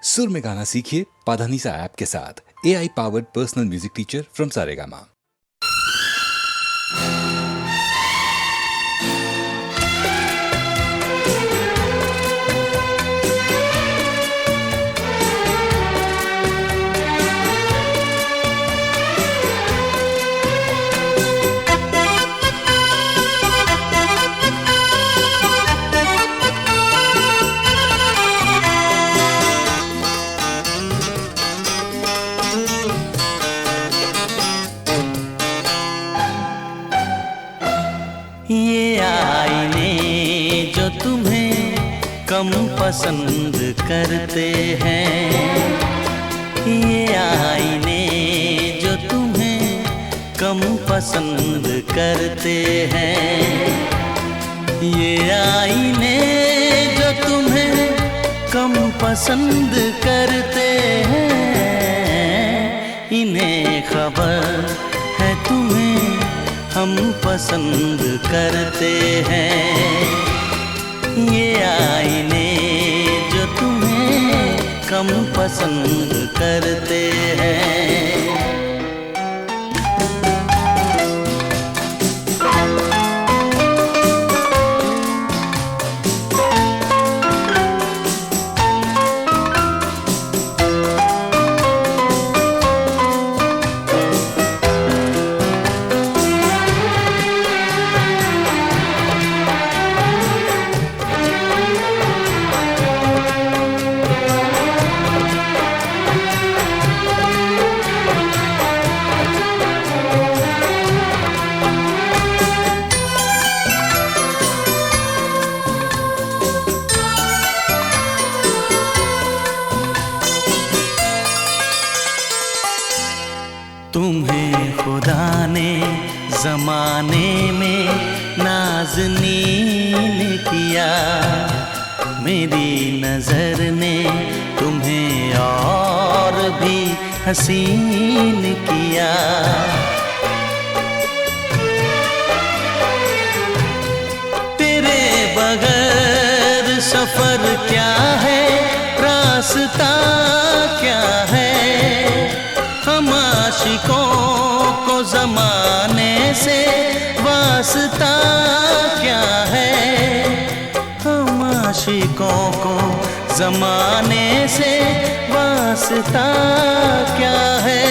सुर में गाना सीखिए पाधानीसा ऐप के साथ। AI powered personal music teacher from Saregama. ये आईने जो तुम्हें कम पसंद करते हैं, ये आईने जो तुम्हें कम पसंद करते हैं, ये आईने जो तुम्हें कम पसंद करते हैं, इन्हें खबर है तुम्हें हम पसंद करते हैं। ये आईने जो तुम्हें कम पसंद करते हैं। तुम्हें खुदा ने ज़माने में नाज़नीन किया, मेरी नज़र ने तुम्हें और भी हसीन किया। तेरे बगैर सफ़र क्या है, रास्ता क्या है, हम आशिकों को ज़माने से वास्ता क्या है, हम आशिकों को ज़माने से वास्ता क्या है,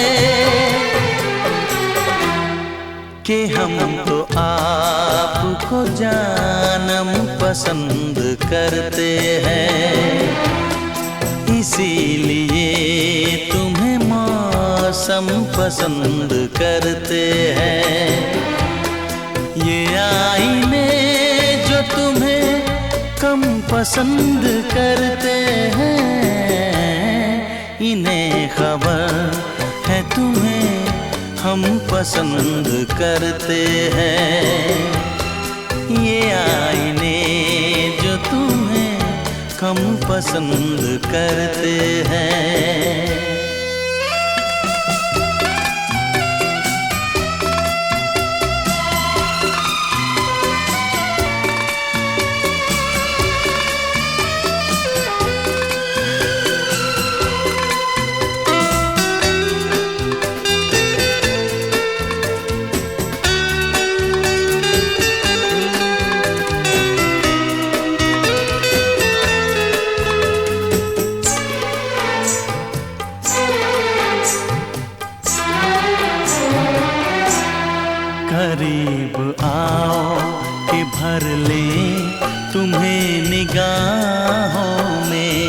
कि हम तो आपको जानम पसंद करते हैं, इसीलिए तुम्हें मौसम पसंद करते हैं। ये आईने जो तुम्हें कम पसंद करते हैं, इन्हें खबर है तुम्हें हम पसंद करते हैं। ये आईने जो तुम्हें कम पसंद करते हैं। करीब आओ कि भर ले तुम्हें निगाहों में,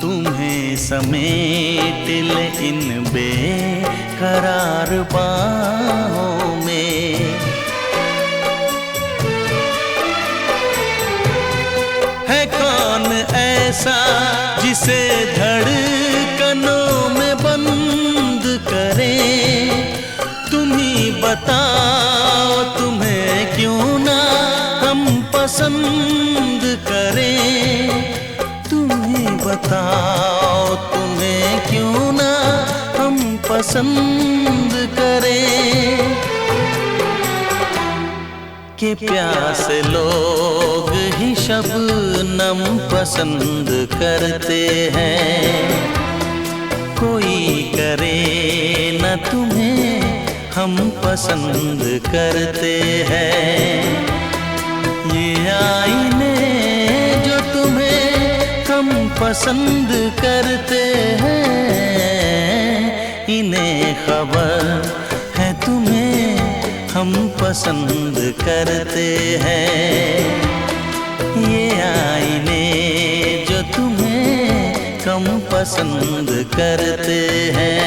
तुम्हें समेट ले इन बेकरार बाहों में। है कौन ऐसा जिसे धड़कनों में बंद करें, तुम्ही बताओ तुम्हें क्यों ना हम पसंद करें, तुम्ही बताओ तुम्हें क्यों ना हम पसंद करें, के प्यासे लोग ही शबनम पसंद करते हैं। कोई करे न तुम्हें हम पसंद करते हैं। ये आईने जो तुम्हें कम पसंद करते हैं, इन्हें खबर है तुम्हें हम पसंद करते हैं। ये आईने जो तुम्हें कम पसंद करते हैं।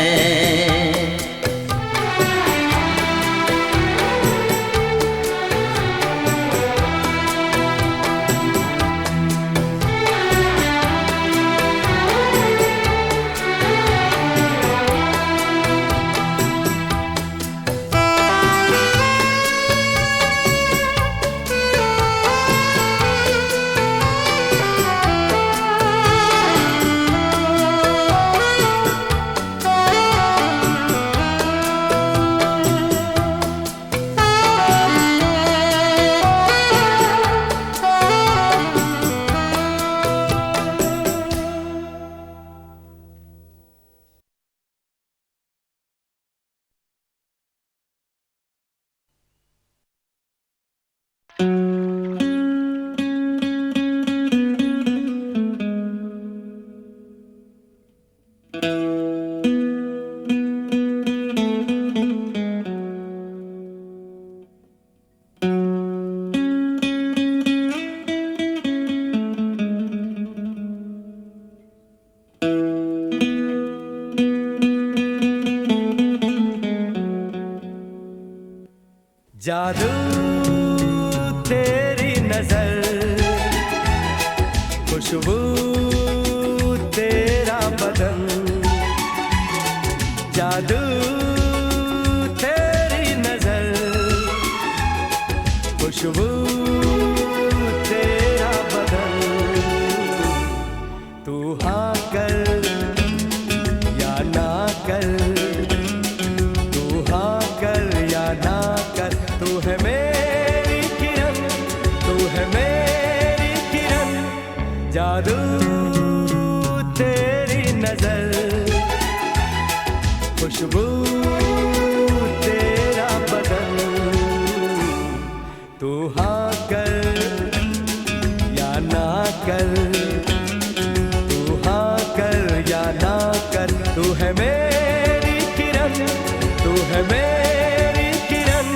जादू तेरी नजर, खुशबू तेरा बदन, जादू तेरी नजर, खुशबू तेरा बदन। तू हाँ कर या ना कर, तू हाँ कर या ना कर, तू है मेरी किरण, तू है मेरी किरण। जादू तेरी नजर, खुशबू तेरा बदन। तू हाँ कर या ना कर, तू हाँ कर या ना कर, तू है मेरी किरण, तू है मेरी किरण।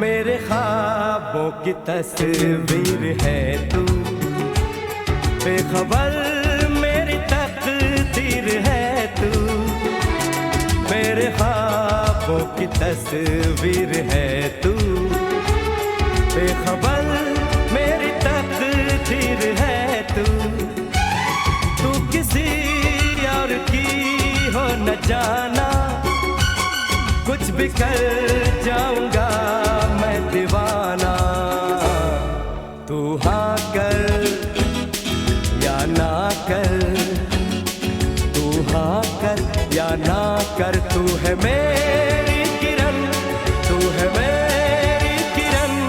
मेरे ख्वाबों की तस्वीर है तू, बेखबर मेरी तकदीर है तू। मेरे ख्वाबों की तस्वीर है तू, बेखबर मेरी तकदीर है तू। तू किसी और की हो न जाना, कुछ भी कर जाऊंगा मैं दीवाना। तू हाँ कर या ना कर, तू हाँ कर या ना कर, तू है मेरी किरण, तू है मेरी किरण।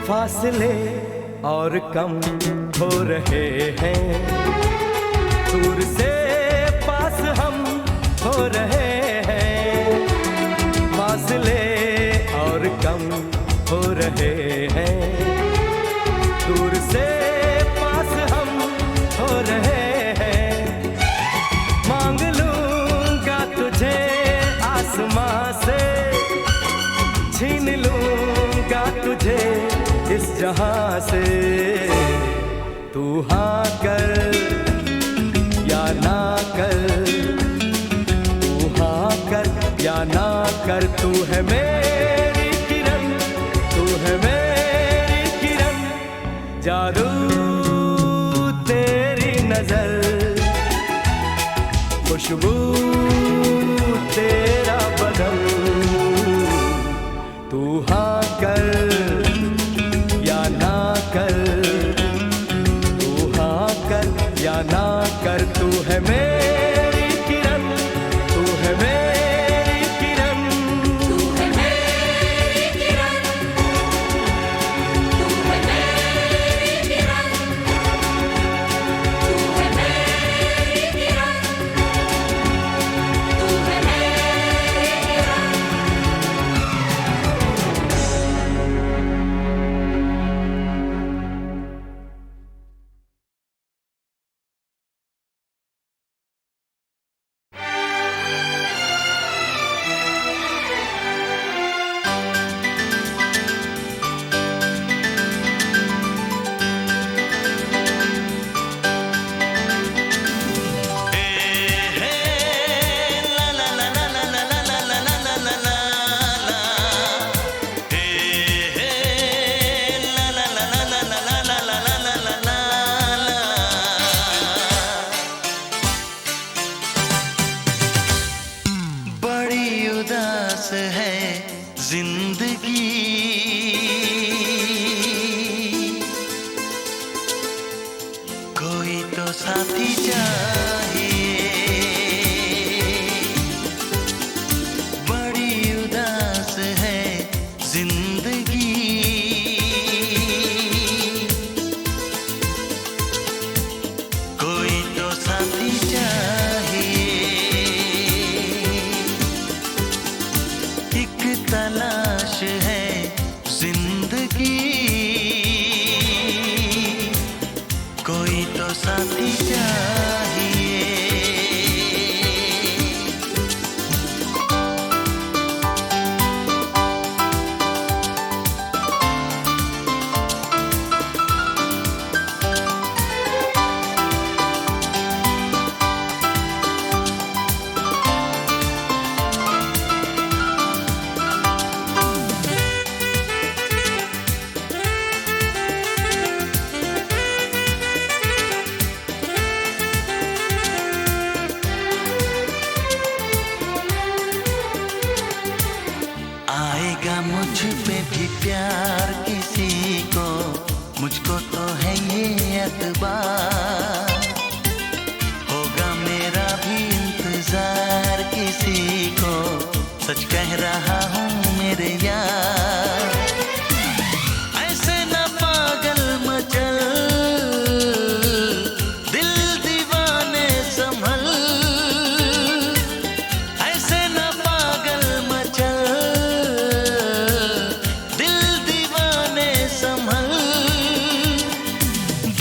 फासले और कम हो रहे हैं, दूर से पास हम हो रहे हैं। फासले और कम हो रहे हैं, दूर से पास हम हो रहे हैं। मांग लूंगा तुझे आसमां से, मुझे इस जहां से। तू हाँ कर या ना कर, तू हाँ कर या ना कर, तू है मेरी किरण, तू है मेरी किरण। जादू तेरी नजर, खुशबू तेरा बदन। तू हाँ कर या ना कर, तू हाँ कर या ना कर, तू है मेरी किरण, तू है मेरी किरण। तू है मेरी किरण, तू है मेरी किरण, तू है मेरी किरण, तू है मेरी किरण। बड़ी उदास है जिंदगी, कोई तो साथी चाहिए। बड़ी उदास है जिंदगी, कोई तो साथी चाहिए। एक तलाश है जिंदगी, कोई तो साथी चाहिए। आएगा मुझ पे भी प्यार किसी को, मुझको तो है ये एतबार। होगा मेरा भी इंतजार किसी को, सच कह रहा हूँ मेरे यार। ऐसे न पागल मचल, दिल दीवाने संभल। ऐसे न पागल मचल, दिल दीवाने संभल।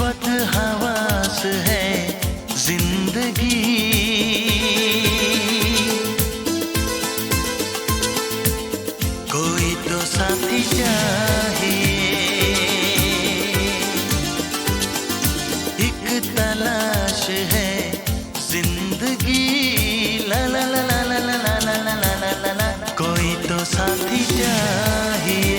बदहवास है जिंदगी, कोई तो साथी चाहिए। एक तलाश है जिंदगी, ला ला ला ला ला ला ला ला ला ला ला ला, कोई तो साथी चाहिए।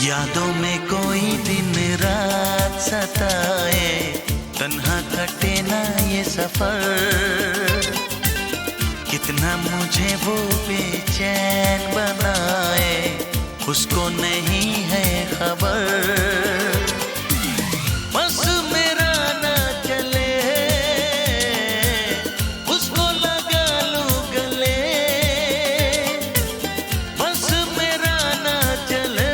यादों में कोई दिन रात सताए, तन्हा कटे ना ये सफर। कितना मुझे वो बेचैन बनाए, उसको नहीं है खबर। बस मेरा ना चले, उसको लगा लूं गले। बस मेरा ना चले,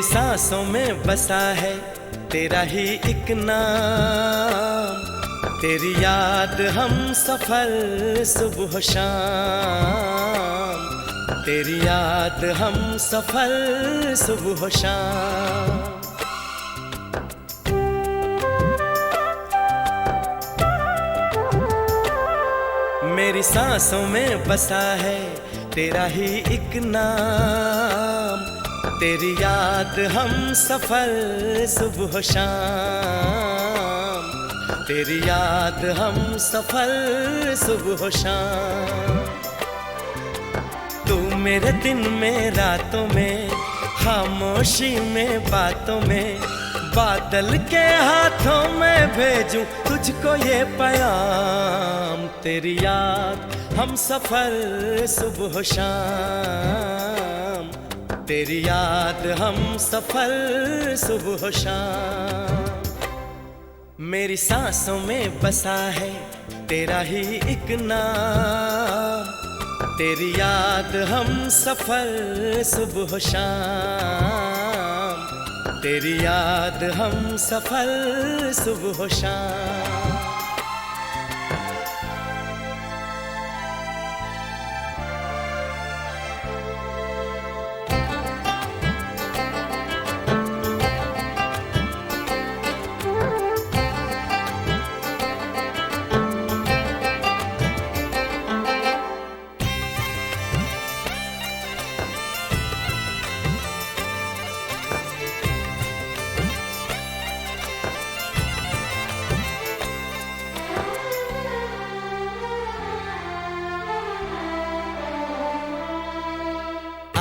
सांसों में बसा है तेरा ही एक नाम, तेरी याद हम सफर सुबह शाम, तेरी याद हम सफर सुबह शाम। मेरी सांसों में बसा है तेरा ही एक नाम, तेरी याद हम सफर सुबह शाम, तेरी याद हम सफर सुबह शाम। तू मेरे दिन में रातों में, खामोशी में बातों में, बादल के हाथों में भेजूं तुझको ये पैगाम, तेरी याद हम सफर सुबह शाम, तेरी याद हम सफर सुबह शाम। मेरी सांसों में बसा है तेरा ही एक नाम, तेरी याद हम सफर सुबह शाम, तेरी याद हम सफर सुबह शाम।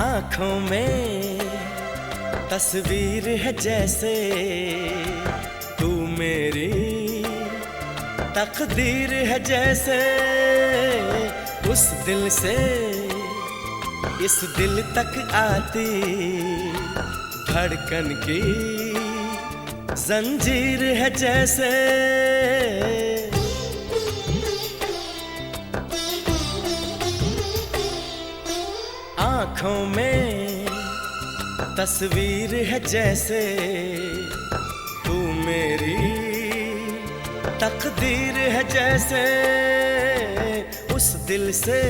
आँखों में तस्वीर है जैसे तू मेरी तकदीर है जैसे, उस दिल से इस दिल तक आती धड़कन की जंजीर है जैसे। आँखों में तस्वीर है जैसे तू मेरी तकदीर है जैसे, उस दिल से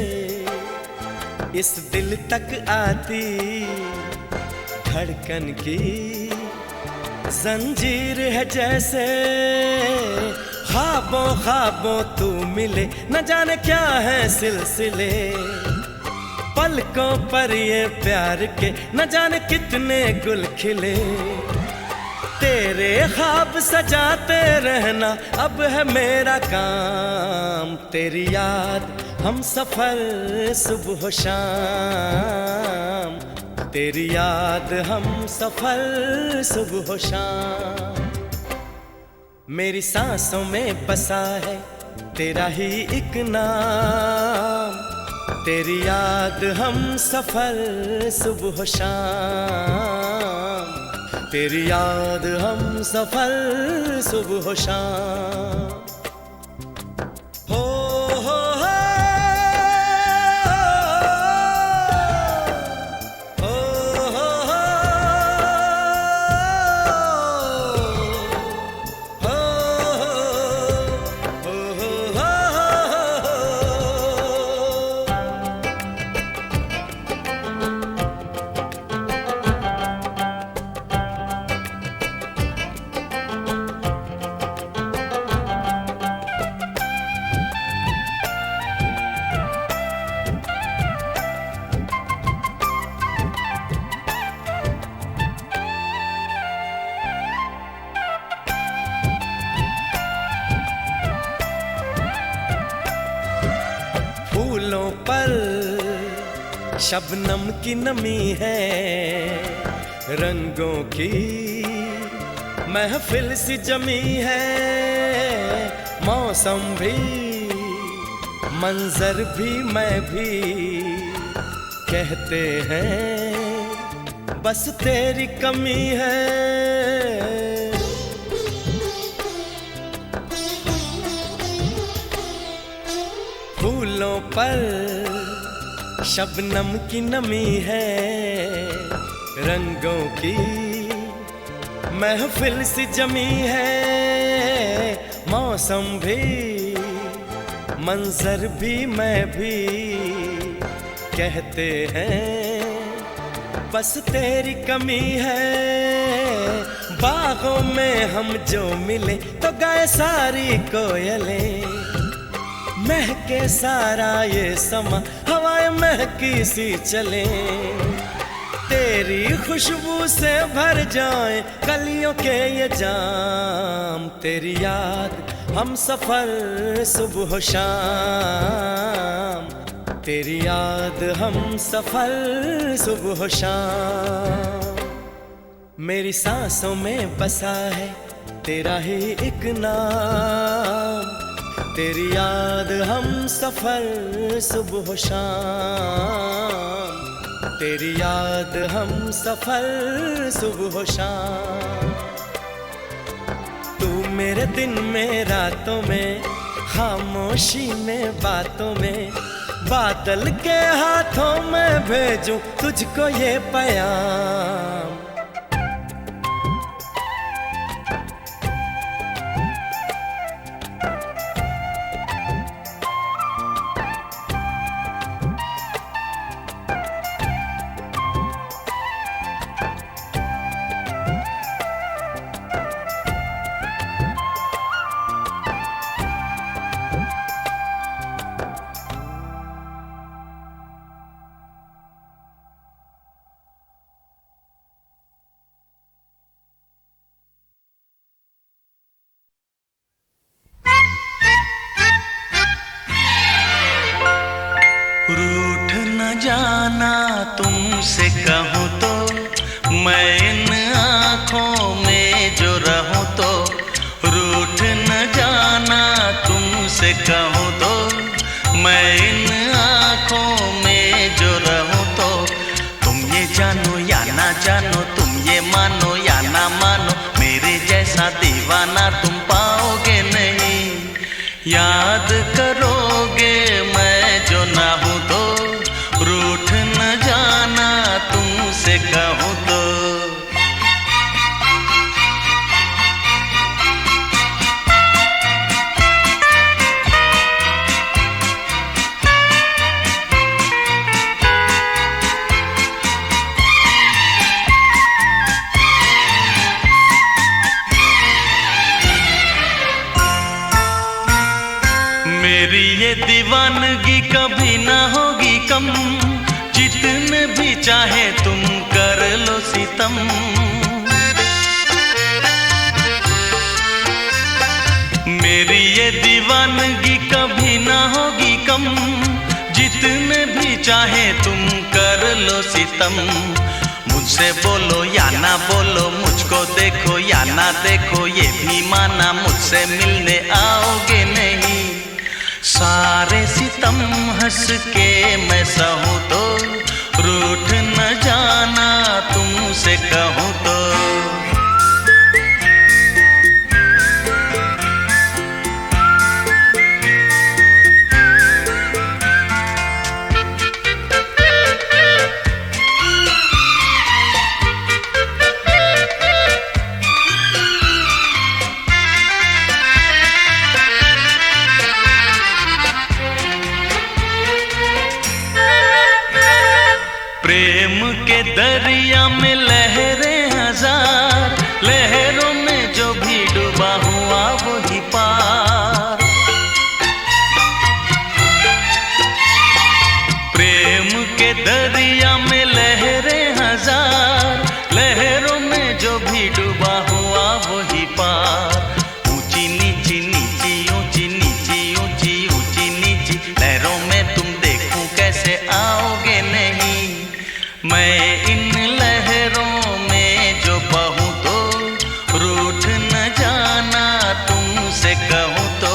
इस दिल तक आती धड़कन की जंजीर है जैसे। ख्वाबों ख्वाबों तू मिले न जाने क्या है सिलसिले, पलकों पर ये प्यार के न जाने कितने गुल खिले, तेरे ख्वाब सजाते रहना अब है मेरा काम, तेरी याद हम सफर सुबह शाम, तेरी याद हम सफर सुबह शाम। मेरी सांसों में बसा है तेरा ही एक नाम, तेरी याद हम सफर सुबह शाम, तेरी याद हम सफर सुबह शाम। हो हो फूलों पर शबनम की नमी है, रंगों की महफिल सी जमी है, मौसम भी मंजर भी मैं भी कहते हैं बस तेरी कमी है। फूलों पर शबनम की नमी है, रंगों की महफिल सी जमी है, मौसम भी मंजर भी मैं भी कहते हैं बस तेरी कमी है। बागों में हम जो मिले तो गाए सारी कोयलें, महके सारा ये समा हवाएं महकी सी चले। तेरी खुशबू से भर जाए कलियों के ये जाम, तेरी याद हम सफर सुबह शाम, तेरी याद हम सफर सुबह शाम। मेरी सांसों में बसा है तेरा ही एक नाम, तेरी याद हम सफर सुबह शाम, तेरी याद हम सफर सुबह शाम। तू मेरे दिन में रातों में, खामोशी में बातों में, बादल के हाथों में भेजूं तुझको ये पैगाम। रूठ न जाना तुमसे कहूँ तो, मैं इन आँखों में जो रहूँ तो। रूठ न जाना तुमसे कहूँ तो, मैं इन आँखों में जो रहूँ तो। तुम ये जानो या ना जानो, तुम ये मानो या ना मानो, मेरे जैसा दीवाना तुम पाओगे नहीं। याद करोगे मैं जो ना हूँ तो, रूठ न जाना तुमसे कहूँ तो। मेरी ये दीवानगी कभी ना होगी कम, जितने भी चाहे तुम कर लो सितम। मेरी ये दीवानगी कभी ना होगी कम, जितने भी चाहे तुम कर लो सितम। मुझसे बोलो या ना बोलो, मुझको देखो या ना देखो, ये भी माना मुझसे मिलने आओगे नहीं। सारे सितम हंस के मैं सहूँ तो, रूठ न जाना तुमसे कहूँ तो। प्रेम के दरिया में लहरें हजार, लहरों में जो भी डूबा हुआ वही पार। प्रेम के दरिया में लहरें हजार, लहरों में जो भी डूबा हुआ वही पार। ऊंची नीची नीची ऊंची नीची ऊंची ऊंची नीची लहरों में तुम देखूं कैसे आओगे नहीं। मैं इन लहरों में जो बहूँ तो, रूठ न जाना तुमसे कहूँ तो।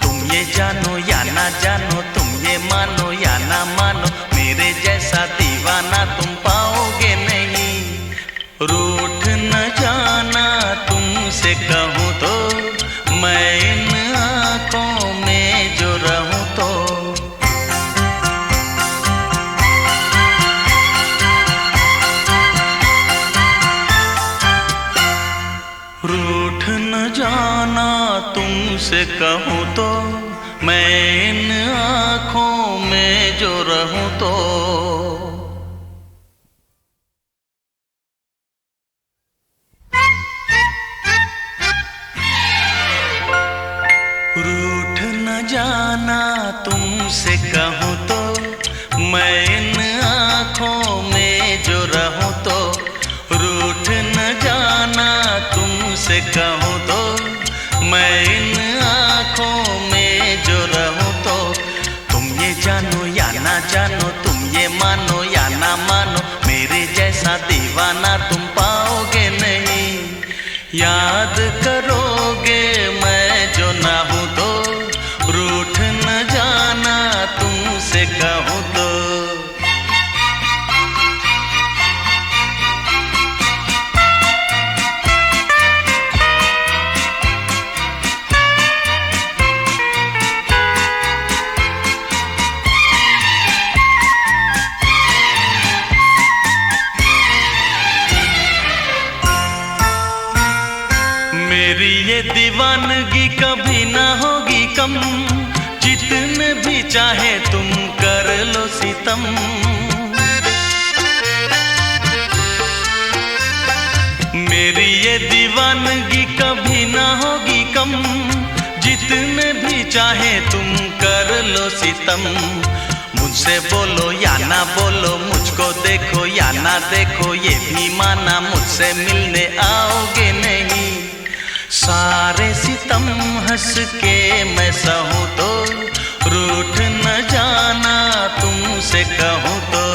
तुम ये जानो या ना जानो, तुम ये मानो या ना मानो, मेरे जैसा दीवाना तुम पाओगे नहीं। रूठ न जाना तुमसे कहूँ तो, मैं इन आँखों में जो रहूँ तो। कहूँ तो मैं इन आँखों में जो रहूँ तो रूठ न जाना तुमसे कहूँ तो मैं इन आँखों में जो रहूँ तो रूठ न जाना तुमसे कहूँ तो मैं इन आँखों में जो रहूँ तो तुम ये जानो या ना जानो, तुम ये मानो या ना मानो, मेरे जैसा दीवाना तुम पाओगे नहीं। याद करोगे मैं जो ना हूँ तो रूठ न जाना तुमसे कहूँ तो। मेरी ये दीवानगी कभी ना होगी कम, जितने भी चाहे तुम कर लो सितम। मेरी ये दीवानगी कभी ना होगी कम, जितने भी चाहे तुम कर लो सितम। मुझसे बोलो या ना बोलो, मुझको देखो या ना देखो, ये भी माना मुझसे मिलने आओगे नहीं। सारे सितम हंस के मैं सहूँ तो रूठ न जाना तुमसे कहूँ तो।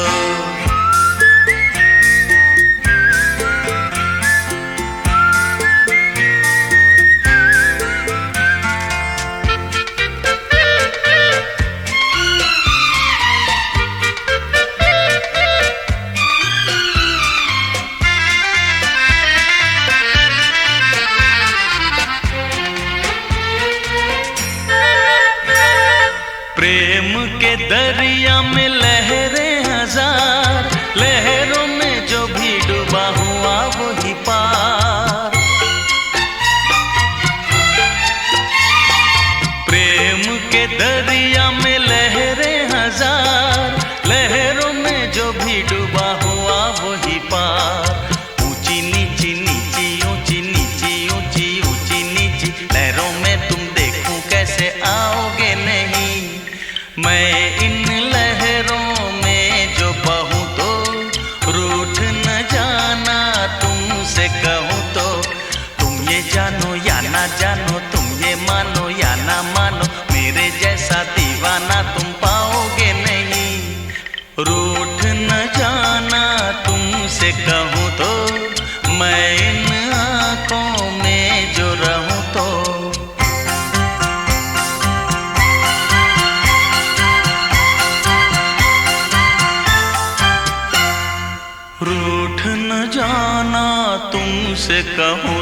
प्रेम के दरिया में लहरें हजार, लहरों में जो भी डूबा हुआ वही पार। प्रेम के दरिया में लहरें हजार, लहरों में जो भी डूबा हुआ वही पार। ऊंची नीची नीची ऊंची नीची ऊंची ऊंची नीची लहरों में तुम देखूं कैसे आओगे नहीं। मैं इन लहरों में जो बहूँ तो रूठ न जाना तुमसे कहूँ तो। तुम ये जानो या ना जानो, तुम ये मानो या ना मानो, मेरे जैसा दीवाना तुम पाओगे नहीं। रूठ न जाना तुमसे कहूँ तो मैं इन आँखों में जो रहूँ तो। रूठ न जाना तुमसे कहूँ